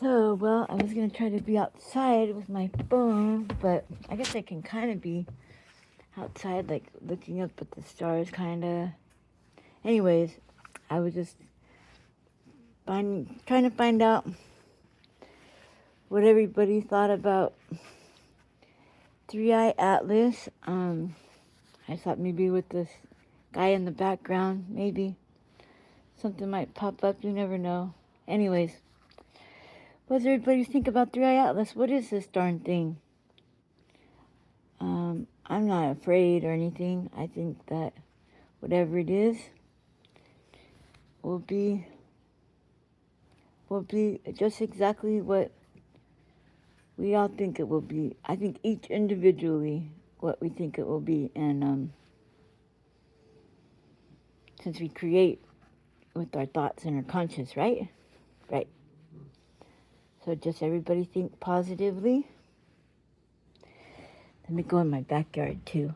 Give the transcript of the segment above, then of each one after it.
So, well, I was going to try to be outside with my phone, but I guess I can kind of be outside, like looking up at the stars, kind of. Anyways, I was just trying to find out what everybody thought about Three Eye Atlas. I thought maybe with this guy in the background, maybe something might pop up. You never know. Anyways, what does everybody think about Three Eye Atlas? What is this darn thing? I'm not afraid or anything. I think that whatever it is will be just exactly what we all think it will be. I think each individually what we think it will be, and since we create with our thoughts and our conscious, right? Right. So just everybody think positively. Let me go in my backyard too.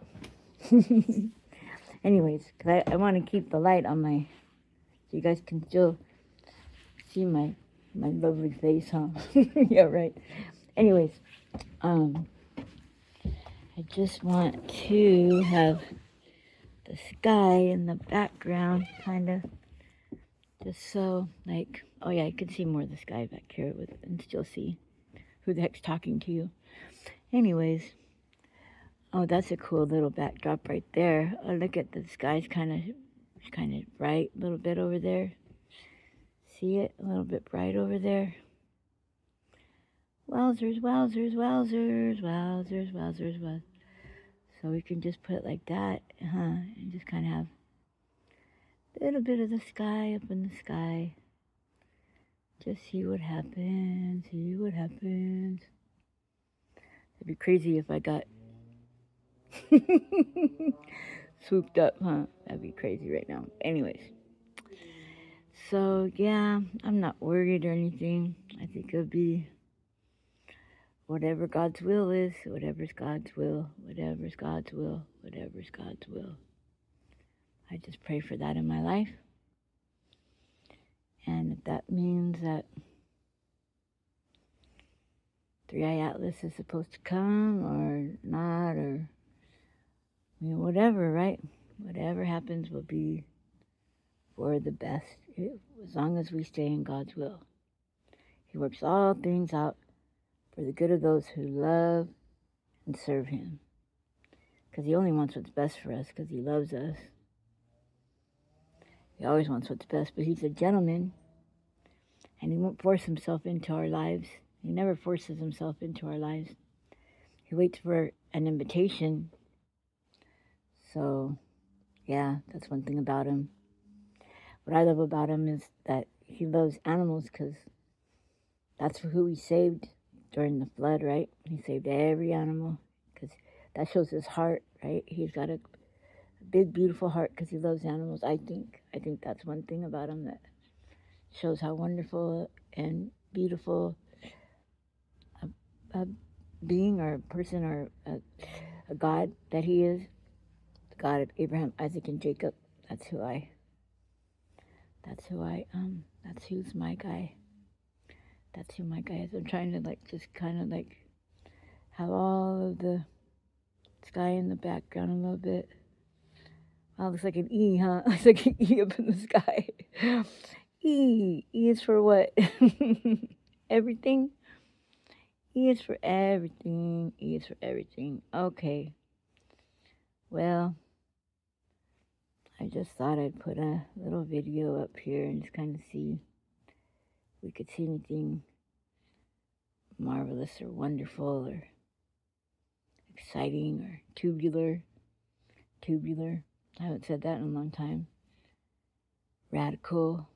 Anyways, because I want to keep the light on my, so you guys can still see my lovely face, huh? Yeah, right. Anyways, I just want to have the sky in the background, kind of, just so, like, oh yeah, I can see more of the sky back here and still see who the heck's talking to you. Anyways, oh, that's a cool little backdrop right there. Oh, look at the sky's kind of bright a little bit over there. See it? A little bit bright over there. Wowzers, wowzers, wowzers, wowzers, wowzers, wowzers. So we can just put it like that, and just kind of have a little bit of the sky up in the sky. Just see what happens, see what happens. It'd be crazy if I got swooped up, huh? That'd be crazy right now. Anyways. So, yeah, I'm not worried or anything. I think it'll be whatever God's will is, whatever's God's will, whatever's God's will, whatever's God's will. I just pray for that in my life. And if that means that Three Eye Atlas is supposed to come or not, or whatever, right? Whatever happens will be for the best, as long as we stay in God's will. He works all things out for the good of those who love and serve Him. Because He only wants what's best for us, because He loves us. He always wants what's best, but He's a gentleman, and He won't force Himself into our lives. He never forces Himself into our lives. He waits for an invitation. So, yeah, that's one thing about Him. What I love about Him is that He loves animals, because that's who He saved during the flood, right? He saved every animal, because that shows His heart, right? He's got a big, beautiful heart because He loves animals, I think. I think that's one thing about Him that shows how wonderful and beautiful a being or a person or a God that He is. The God of Abraham, Isaac, and Jacob. That's who's my guy. That's who my guy is. I'm trying to just kind of have all of the sky in the background a little bit. Wow, looks like an E, huh? Looks like an E up in the sky. E. E is for what? Everything? E is for everything. E is for everything. Okay. Well, I just thought I'd put a little video up here and just kind of see if we could see anything marvelous or wonderful or exciting or tubular. Tubular. I haven't said that in a long time. Radical.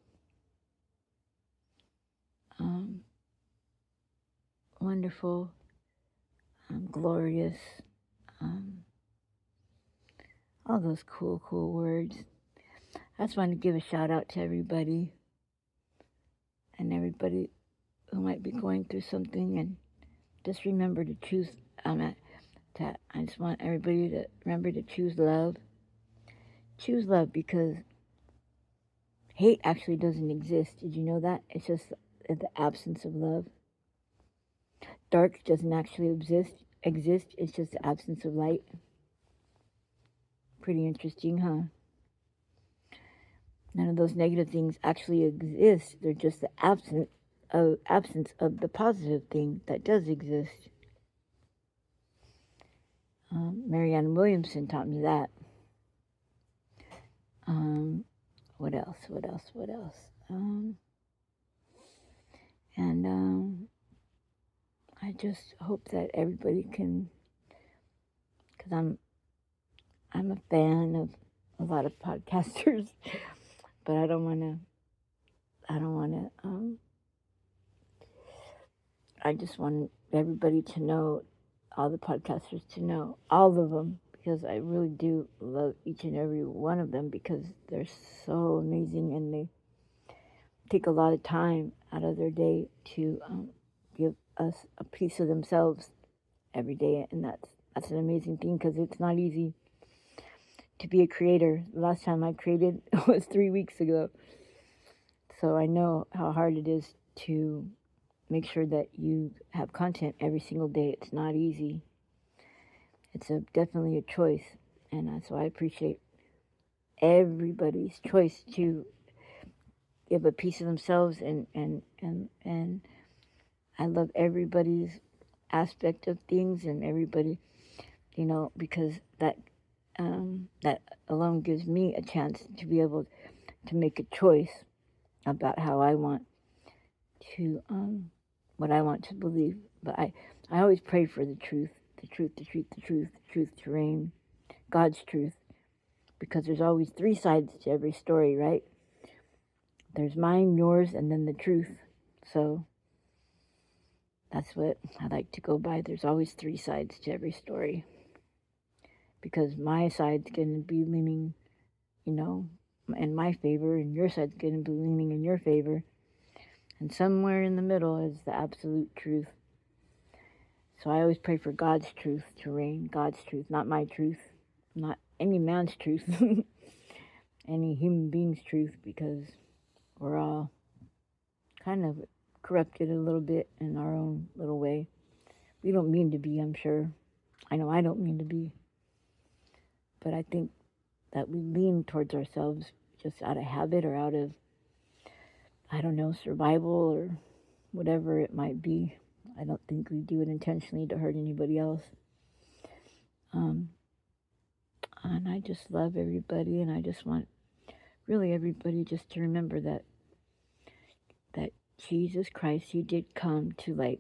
Wonderful. Glorious. All those cool words. I just wanted to give a shout out to everybody and everybody who might be going through something, and just remember to choose. I just want everybody to remember to choose love. Choose love, because hate actually doesn't exist. Did you know that? It's just the absence of love. Dark doesn't actually exist. It's just the absence of light. Pretty interesting, huh? None of those negative things actually exist. They're just the absence of the positive thing that does exist. Marianne Williamson taught me that. What else? And I just hope that everybody can, because I'm a fan of a lot of podcasters, but I don't want to. I just want everybody to know, all the podcasters to know, all of them, because I really do love each and every one of them, because they're so amazing and they take a lot of time out of their day to give us a piece of themselves every day, and that's an amazing thing, because it's not easy to be a creator. The last time I created was 3 weeks ago, so I know how hard it is to make sure that you have content every single day. It's not easy. It's definitely a choice, and that's why I appreciate everybody's choice to give a piece of themselves, and I love everybody's aspect of things, and everybody, because that alone gives me a chance to be able to make a choice about how I want to what I want to believe. But I always pray for the truth to reign, God's truth, because there's always 3 sides to every story, right? There's mine, yours, and then the truth. So that's what I like to go by. There's always 3 sides to every story, because my side's going to be leaning, in my favor, and your side's going to be leaning in your favor. And somewhere in the middle is the absolute truth. So I always pray for God's truth to reign, God's truth, not my truth, not any man's truth, any human being's truth, because we're all kind of corrupted a little bit in our own little way. We don't mean to be, I'm sure. I know I don't mean to be. But I think that we lean towards ourselves just out of habit, or out of, I don't know, survival, or whatever it might be. I don't think we do it intentionally to hurt anybody else. And I just love everybody, and I just want really everybody just to remember that Jesus Christ, he did come to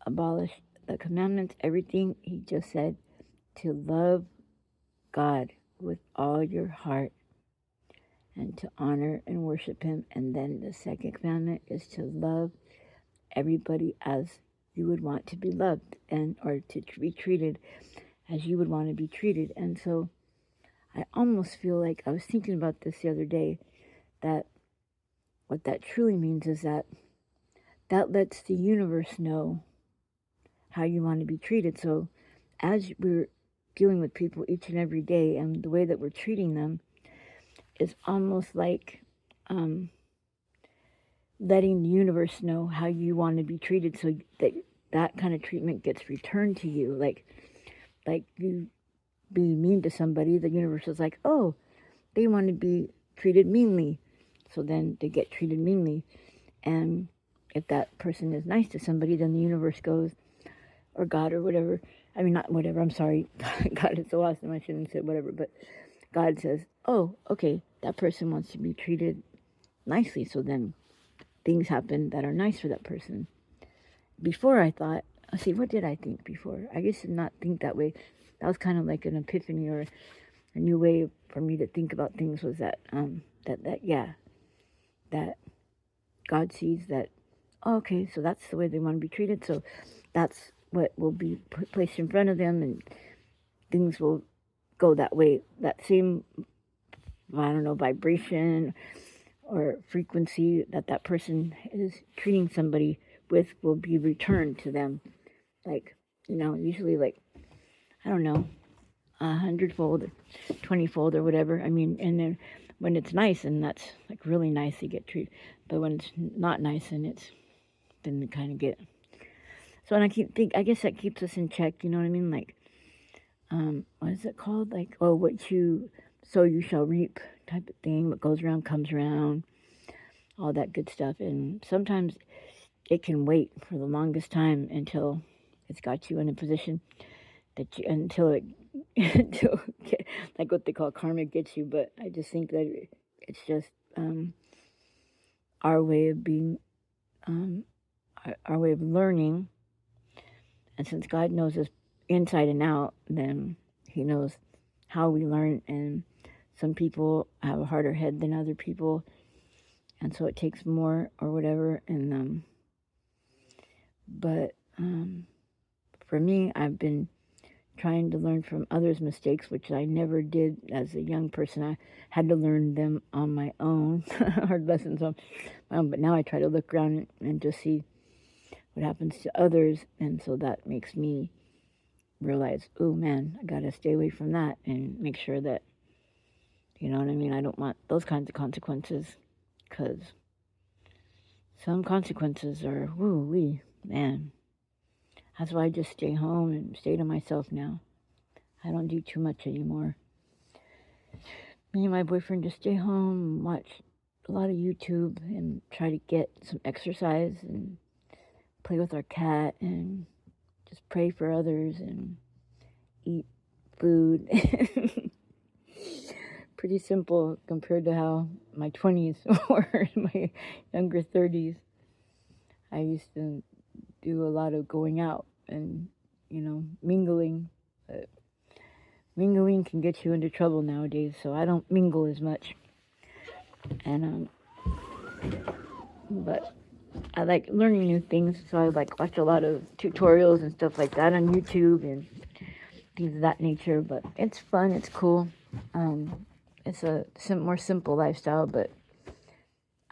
abolish the commandments, everything. He just said to love God with all your heart, and to honor and worship him. And then the second commandment is to love everybody as you would want to be loved, or to be treated as you would want to be treated. And so I almost feel like, I was thinking about this the other day, that what that truly means is that lets the universe know how you want to be treated. So as we're dealing with people each and every day, and the way that we're treating them is almost like letting the universe know how you want to be treated, so that kind of treatment gets returned to you. Like you be mean to somebody, the universe is like, oh, they want to be treated meanly, so then they get treated meanly. And if that person is nice to somebody, then the universe goes, or God, or whatever, I mean, not whatever, I'm sorry, God is so awesome, I shouldn't have said whatever, but God says, oh, okay, that person wants to be treated nicely, so then things happen that are nice for that person. Before I thought, let's see, what did I think before? I guess I did not think that way. That was kind of like an epiphany, or a new way for me to think about things, was that that God sees that, oh, okay, so that's the way they want to be treated, so that's what will be placed in front of them, and things will go that way. That same, I don't know, vibration or frequency that person is treating somebody with will be returned to them. Usually I don't know, 100-fold, 20-fold, or whatever. I mean, and then when it's nice, and that's really nice, you get treated. But when it's not nice, and it's then we kind of get. So, and I guess that keeps us in check. You know what I mean? Like, what is it called? Like, oh, what you sow, you shall reap, type of thing. What goes around comes around. All that good stuff. And sometimes it can wait for the longest time until it's got you in a position that you until it until like what they call karma gets you. But I just think that it's just our way of being, our way of learning. And since God knows us inside and out, then He knows how we learn. And some people have a harder head than other people, and so it takes more or whatever. And but for me, I've been trying to learn from others' mistakes, which I never did as a young person. I had to learn them on my own, hard lessons on my own. But now I try to look around and just see what happens to others, and so that makes me realize, oh man, I gotta stay away from that and make sure that, you know what I mean, I don't want those kinds of consequences, because some consequences are, woo-wee, man. That's why I just stay home and stay to myself now. I don't do too much anymore. Me and my boyfriend just stay home and watch a lot of YouTube and try to get some exercise and play with our cat and just pray for others and eat food. Pretty simple compared to how my 20s were, my younger 30s. I used to do a lot of going out and, you know, mingling. But mingling can get you into trouble nowadays, so I don't mingle as much. And but I like learning new things, so I like watch a lot of tutorials and stuff like that on YouTube and things of that nature. But it's fun, it's cool. It's a more simple lifestyle, but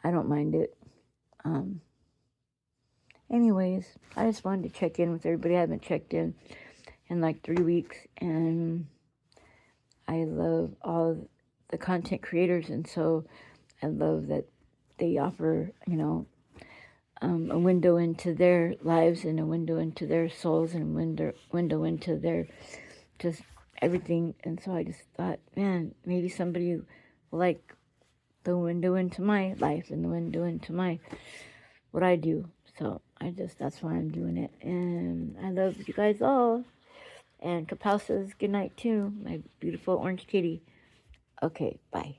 I don't mind it. Anyways, I just wanted to check in with everybody. I haven't checked in like 3 weeks, and I love all the content creators, and so I love that they offer, you know, a window into their lives and a window into their souls and a window into their just everything. And so I just thought, man, maybe somebody will like the window into my life and the window into what I do. So that's why I'm doing it. And I love you guys all. And Kapow says good night too, my beautiful orange kitty. Okay, bye.